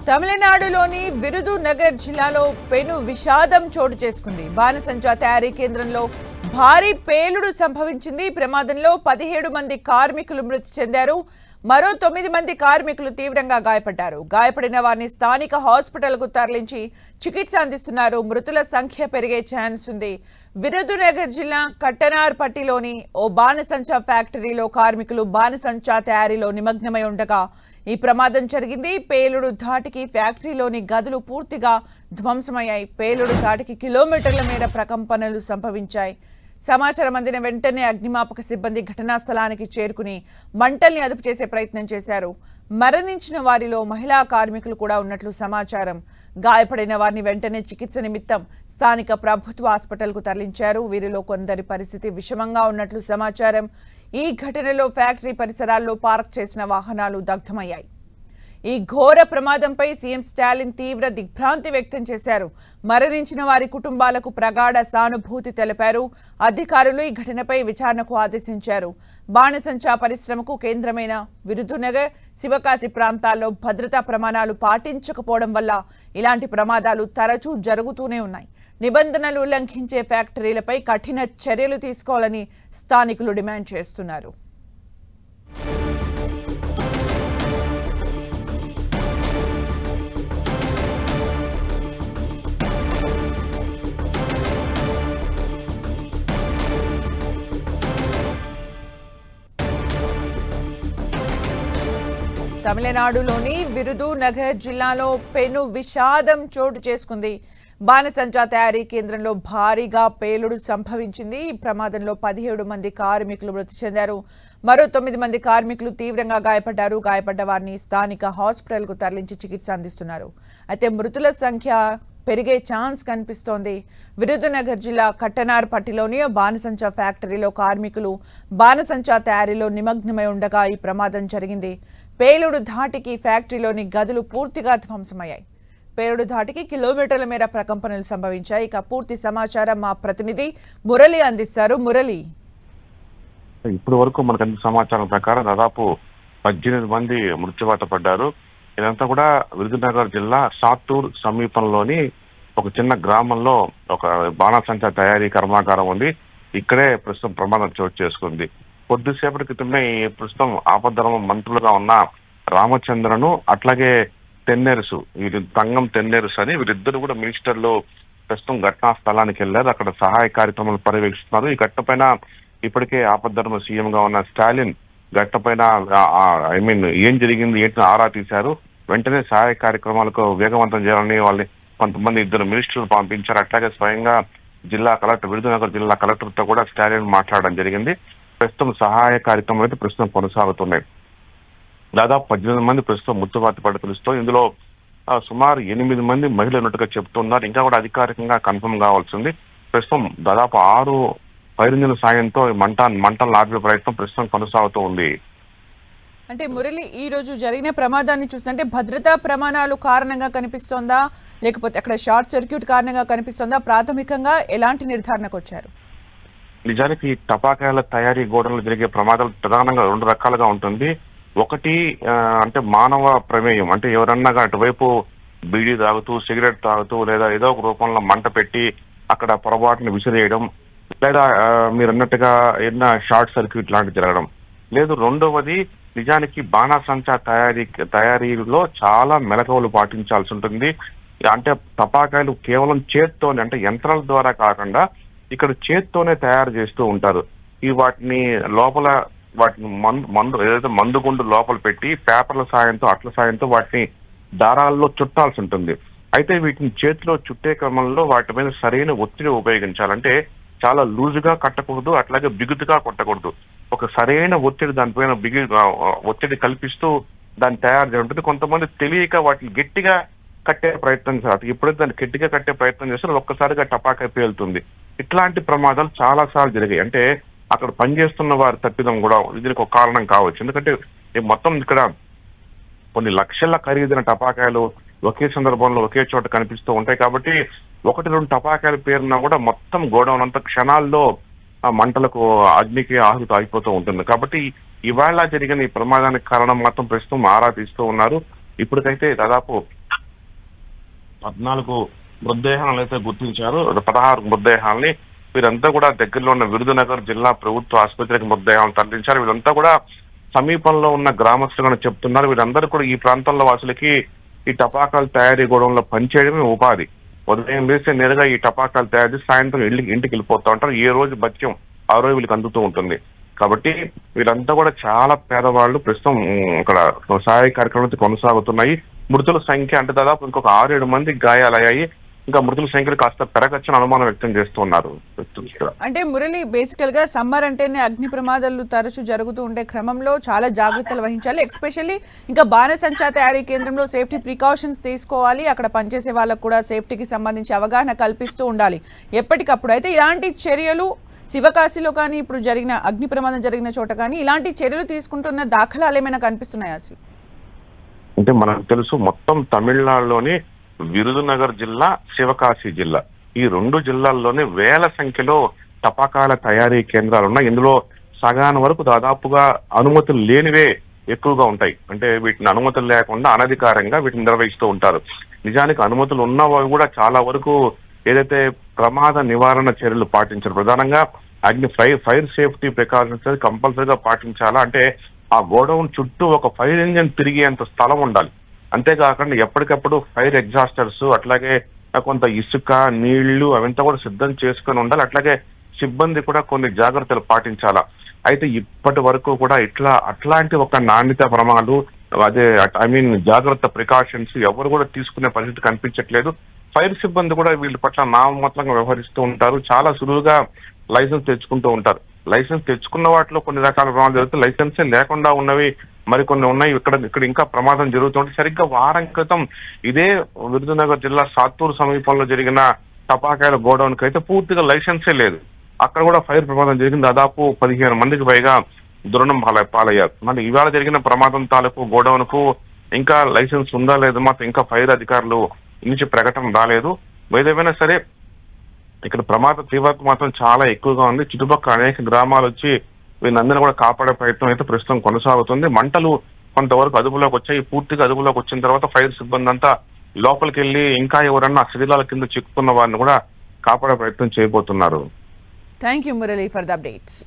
తమిళనాడులోని విరుదునగర్ జిల్లాలో పెను విషాదం చోటు చేసుకుంది. బాణసంచా తయారీ కేంద్రంలో భారీ పేలుడు సంభవించింది. ప్రమాదంలో 17 మంది కార్మికులు మృతి చెందారు. మరో 9 మంది కార్మికులు తీవ్రంగా గాయపడ్డారు. గాయపడిన వారిని స్థానిక హాస్పిటల్కు తరలించి చికిత్స అందిస్తున్నారు. మృతుల సంఖ్య పెరిగే ఛాన్స్ ఉంది. విరుదునగర్ జిల్లా కట్టనార్పట్టిలోని ఓ బాణసంచా ఫ్యాక్టరీలో కార్మికులు బాణసంచా తయారీలో నిమగ్నమై ఉండగా ఈ ప్రమాదం జరిగింది. పేలుడు ధాటికి ఫ్యాక్టరీలోని గదులు పూర్తిగా ధ్వంసమయ్యాయి. పేలుడు ధాటికి కిలోమీటర్ల మేర ప్రకంపనలు సంభవించాయి. సమాచారం అందిన వెంటనే అగ్నిమాపక సిబ్బంది ఘటనా స్థలానికి చేరుకుని మంటల్ని అదుపు చేసే ప్రయత్నం చేశారు. మరణించిన వారిలో మహిళా కార్మికులు కూడా ఉన్నట్లు సమాచారం. గాయపడిన వారిని వెంటనే చికిత్స నిమిత్తం స్థానిక ప్రభుత్వ హాస్పిటల్కు తరలించారు. వీరిలో కొందరి పరిస్థితి విషమంగా ఉన్నట్లు సమాచారం. ఈ ఘటనలో ఫ్యాక్టరీ పరిసరాల్లో పార్క్ చేసిన వాహనాలు దగ్ధమయ్యాయి. ఈ ఘోర ప్రమాదంపై సీఎం స్టాలిన్ తీవ్ర దిగ్భ్రాంతి వ్యక్తం చేశారు. మరణించిన వారి కుటుంబాలకు ప్రగాఢ సానుభూతి తెలిపారు. అధికారులు ఈ ఘటనపై విచారణకు ఆదేశించారు. బాణసంచా పరిశ్రమకు కేంద్రమైన విరుదునగర్, శివకాశి ప్రాంతాల్లో భద్రతా ప్రమాణాలు పాటించకపోవడం వల్ల ఇలాంటి ప్రమాదాలు తరచూ జరుగుతూనే ఉన్నాయి. నిబంధనలు ఉల్లంఘించే ఫ్యాక్టరీలపై కఠిన చర్యలు తీసుకోవాలని స్థానికులు డిమాండ్ చేస్తున్నారు. తమిళనాడులోని విరుదునగర్ జిల్లాలో పెను విషాదం చోటు చేసుకుంది. బాణసంచా తయారీ కేంద్రంలో భారీగా పేలుడు సంభవించింది. ఈ ప్రమాదంలో 17 మంది కార్మికులు మృతి చెందారు. మరో 9 మంది కార్మికులు తీవ్రంగా గాయపడ్డారు. గాయపడ్డ వారిని స్థానిక హాస్పిటల్కు తరలించి చికిత్స అందిస్తున్నారు. అయితే మృతుల సంఖ్య పెరిగే ఛాన్స్ కనిపిస్తోంది. విరుదునగర్ జిల్లా కట్టనార్పట్టిలోని బాణసంచా ఫ్యాక్టరీలో కార్మికులు బాణసంచా తయారీలో నిమగ్నమై ఉండగా ఈ ప్రమాదం జరిగింది. పేలుడు ధాటికి ఫ్యాక్టరీలోని గదులు పూర్తిగా ధ్వంసమయ్యాయి. పేలుడు ధాటికి కిలోమీటర్ల మేర ప్రకంపనలు సంభవించాయి. ఇక పూర్తి సమాచారం మా ప్రతినిధి మురళి అందిస్తారు. మురళి, ఇప్పటి వరకు మనకు అందిన సమాచారం ప్రకారం దాదాపు 18 మంది మృత్యువాత పడ్డారు. ఇదంతా కూడా విరుదునగర్ జిల్లా సాత్తూర్ సమీపంలోని ఒక చిన్న గ్రామంలో ఒక బాణసంచా తయారీ కర్మాగారం ఉంది. ఇక్కడే ప్రస్తుతం ప్రమాదం చోటు చేసుకుంది. కొద్దిసేపటి క్రితమే ప్రస్తుతం ఆపద్ధర్మ మంత్రులుగా ఉన్న రామచంద్రను, అట్లాగే తెన్నేరుసు, వీరి తంగం తెన్నేరుసు అని వీరిద్దరు కూడా మినిస్టర్లు ప్రస్తుతం ఘటనా స్థలానికి వెళ్లారు. అక్కడ సహాయ కార్యక్రమాలు పర్యవేక్షిస్తున్నారు. ఈ ఘటనపైన ఇప్పటికే ఆపద్ధర్మ సీఎం గా ఉన్న స్టాలిన్ ఘటనపైన ఏం జరిగింది ఏంటి ఆరా తీశారు. వెంటనే సహాయ కార్యక్రమాలకు వేగవంతం చేయాలని వాళ్ళని కొంతమంది 2 మినిస్టర్లు పంపించారు. అట్లాగే స్వయంగా జిల్లా కలెక్టర్, విరుదునగర్ జిల్లా కలెక్టర్ తో కూడా స్టాలిన్ మాట్లాడడం జరిగింది. ప్రస్తుతం సహాయ కార్యక్రమాలు అయితే ప్రస్తుతం కొనసాగుతున్నాయి. దాదాపు 18 మంది ప్రస్తుతం మృత్యువాత పడి తెలుస్తూ ఇందులో సుమారు 8 మంది మహిళలు ఉన్నట్టుగా చెప్తున్నారు. ఇంకా కూడా అధికారికంగా కన్ఫర్మ్ కావాల్సింది. ప్రస్తుతం దాదాపు 6 ఫైర్ ఇంజిన్ల సాయంతో మంటలను ఆపే ప్రయత్నం ప్రస్తుతం కొనసాగుతూ ఉంది. అంటే మురళి, ఈ రోజు జరిగిన ప్రమాదాన్ని చూస్తుంటే భద్రతా ప్రమాణాలు కారణంగా కనిపిస్తోందా, లేకపోతే అక్కడ షార్ట్ సర్క్యూట్ కారణంగా కనిపిస్తోందా? ప్రాథమికంగా ఎలాంటి నిర్ధారణకు వచ్చారు? నిజానికి టపాకాయల తయారీ గోడలు జరిగే ప్రమాదాలు ప్రధానంగా 2 రకాలుగా ఉంటుంది. ఒకటి అంటే మానవ ప్రమేయం, అంటే ఎవరన్నా అటువైపు బీడీ తాగుతూ, సిగరెట్ తాగుతూ, లేదా ఏదో ఒక రూపంలో మంట పెట్టి అక్కడ పొరపాటును విసిరేయడం, లేదా మీరు అన్నట్టుగా ఏదైనా షార్ట్ సర్క్యూట్ లాంటివి జరగడం. లేదు, రెండవది నిజానికి బాణసంచా తయారీలో చాలా మెలకువలు పాటించాల్సి ఉంటుంది. అంటే టపాకాయలు కేవలం చేత్తోనే, అంటే యంత్రాల ద్వారా కాకుండా ఇక్కడ చేత్తోనే తయారు చేస్తూ ఉంటారు. వాటిని లోపల మందు ఏదైతే మందుగుండు లోపల పెట్టి పేపర్ల సాయంతో, అట్ల సాయంతో వాటిని దారాల్లో చుట్టాల్సి ఉంటుంది. అయితే వీటిని చేతిలో చుట్టే క్రమంలో వాటి మీద సరైన ఒత్తిడి ఉపయోగించాలంటే చాలా లూజుగా కట్టకూడదు, అట్లాగే బిగుతుగా కొట్టకూడదు. ఒక సరైన ఒత్తిడి దానిపైన ఒత్తిడి కల్పిస్తూ దాన్ని తయారు చేయాలి. కొంతమంది తెలియక వాటిని గట్టిగా కట్టే ప్రయత్నం చేస్తారు. ఎప్పుడైతే దాన్ని గట్టిగా కట్టే ప్రయత్నం చేస్తారో ఒక్కసారిగా టపాకాయ పేలుతుంది. ఇట్లాంటి ప్రమాదాలు చాలా సార్లు జరిగాయి. అంటే అక్కడ పనిచేస్తున్న వారి తప్పిదం కూడా దీనికి ఒక కారణం కావచ్చు. ఎందుకంటే మొత్తం ఇక్కడ కొన్ని లక్షల ఖరీదైన టపాకాయలు ఒకే సందర్భంలో ఒకే చోట కనిపిస్తూ ఉంటాయి. కాబట్టి 1-2 టపాకాయల పేరున కూడా మొత్తం గోడౌన్ అంతా క్షణాల్లో మంటలకు, అగ్నికి ఆహుతి ఆగిపోతూ ఉంటుంది. కాబట్టి ఇవాళ జరిగిన ఈ ప్రమాదానికి కారణం మాత్రం ప్రస్తుతం ఆరా తీస్తూ ఉన్నారు. ఇప్పటికైతే దాదాపు 14 మృతదేహాలను అయితే గుర్తించారు. 16 మృతదేహాలని వీరంతా కూడా దగ్గరలో ఉన్న విరుదునగర్ జిల్లా ప్రభుత్వ ఆసుపత్రికి మృతదేహాలను తరలించారు. వీళ్ళంతా కూడా సమీపంలో ఉన్న గ్రామస్తులను చెప్తున్నారు. వీరందరూ కూడా ఈ ప్రాంతంలో వాసులకి ఈ టపాకాయల తయారీ గోడౌన్లో పనిచేయడమే ఉపాధి. ఉదయం వేస్తే నేరుగా ఈ టపాకాయలు తయారు చేసి సాయంత్రం ఇంటికి వెళ్ళిపోతూ ఉంటారు. ఏ రోజు బత్యం ఆ రోజు వీళ్ళకి అందుతూ ఉంటుంది. కాబట్టి వీళ్ళంతా కూడా చాలా పేదవాళ్ళు. ప్రస్తుతం ఇక్కడ సహాయ కార్యక్రమాలు కొనసాగుతున్నాయి. మృతుల సంఖ్య అంటే దాదాపు ఇంకొక 6-7 మందికి గాయాలయ్యాయి. ఇంకా మృతుల సంఖ్యలు కాస్త పెరగచ్చని అనుమానం వ్యక్తం చేస్తున్నారు. అంటే మురళి, బేసికల్ గా సమ్మర్ అంటేనే అగ్ని ప్రమాదాలు తరచూ జరుగుతూ ఉండే క్రమంలో చాలా జాగ్రత్తలు వహించాలి. ఎస్పెషల్లీ ఇంకా బాణసంచా తయారీ కేంద్రంలో సేఫ్టీ ప్రికాషన్స్ తీసుకోవాలి. అక్కడ పనిచేసే వాళ్ళకు కూడా సేఫ్టీకి సంబంధించి అవగాహన కల్పిస్తూ ఉండాలి ఎప్పటికప్పుడు. అయితే ఇలాంటి చర్యలు శివకాశిలో కానీ ఇప్పుడు జరిగిన అగ్ని ప్రమాదం జరిగిన చోట కానీ ఇలాంటి చర్యలు తీసుకుంటున్న దాఖలాలు ఏమైనా కనిపిస్తున్నాయా అసలు? అంటే మనకు తెలుసు, మొత్తం తమిళనాడులోని విరుదునగర్ జిల్లా, శివకాశి జిల్లా, ఈ 2 జిల్లాల్లోనే వేల సంఖ్యలో టపాకాయల తయారీ కేంద్రాలు ఉన్నాయి. ఇందులో సగాని వరకు దాదాపుగా అనుమతులు లేనివే ఎక్కువగా ఉంటాయి. అంటే వీటిని అనుమతులు లేకుండా అనధికారంగా వీటిని నిర్వహిస్తూ ఉంటారు. నిజానికి అనుమతులు ఉన్నవి కూడా చాలా వరకు ఏదైతే ప్రమాద నివారణ చర్యలు పాటించారు, ప్రధానంగా ఫైర్ సేఫ్టీ ప్రికాషన్స్ కంపల్సరీగా పాటించాలా. అంటే ఆ గోడౌన్ చుట్టూ ఒక ఫైర్ ఇంజిన్ తిరిగేంత స్థలం ఉండాలి. అంతేకాకుండా ఎప్పటికప్పుడు ఫైర్ ఎగ్జాస్టర్స్, అట్లాగే కొంత ఇసుక, నీళ్లు అవంతా కూడా సిద్ధం చేసుకుని ఉండాలి. అట్లాగే సిబ్బంది కూడా కొన్ని జాగ్రత్తలు పాటించాలా. అయితే ఇప్పటి వరకు కూడా అట్లాంటి ఒక నాణ్యత ప్రమాణాలు, అదే జాగ్రత్త ప్రికాషన్స్ ఎవరు కూడా తీసుకునే పరిస్థితి కనిపించట్లేదు. ఫైర్ సిబ్బంది కూడా వీళ్ళ పట్ల నామమాత్రంగా వ్యవహరిస్తూ ఉంటారు. చాలా సులువుగా లైసెన్స్ తెచ్చుకుంటూ ఉంటారు. లైసెన్స్ తెచ్చుకున్న వాటిలో కొన్ని రకాల ప్రమాదాలు జరుగుతాయి. లైసెన్సే లేకుండా ఉన్నవి మరికొన్ని ఉన్నాయి. ఇక్కడ ఇంకా ప్రమాదం జరుగుతుంది. సరిగ్గా వారం క్రితం ఇదే విరుదునగర్ జిల్లా సాత్తూరు సమీపంలో జరిగిన టపాకాయల గోడౌన్ కి అయితే పూర్తిగా లైసెన్సే లేదు. అక్కడ కూడా ఫైర్ ప్రమాదం జరిగింది. దాదాపు 15 మందికి పైగా దురణం పాలయ్యారు. మరి ఇవాళ జరిగిన ప్రమాదం తాలూకు గోడౌన్ కు ఇంకా లైసెన్స్ ఉందా లేదా మాత్రం ఇంకా ఫైర్ అధికారులు నుంచి ప్రకటన రాలేదు. ఏదేమైనా సరే ఇక్కడ ప్రమాద తీవ్రత మాత్రం చాలా ఎక్కువగా ఉంది. చుట్టుపక్కల అనేక గ్రామాలు వచ్చి వీళ్ళందరినీ కూడా కాపాడే ప్రయత్నం అయితే ప్రస్తుతం కొనసాగుతుంది. మంటలు కొంతవరకు అదుపులోకి వచ్చాయి. పూర్తిగా అదుపులోకి వచ్చిన తర్వాత ఫైర్ సిబ్బంది అంతా లోపలికి వెళ్ళి ఇంకా ఎవరన్నా శిథిలాల కింద చిక్కుకున్న వారిని కూడా కాపాడే ప్రయత్నం చేయబోతున్నారు. Thank you Murali for the updates.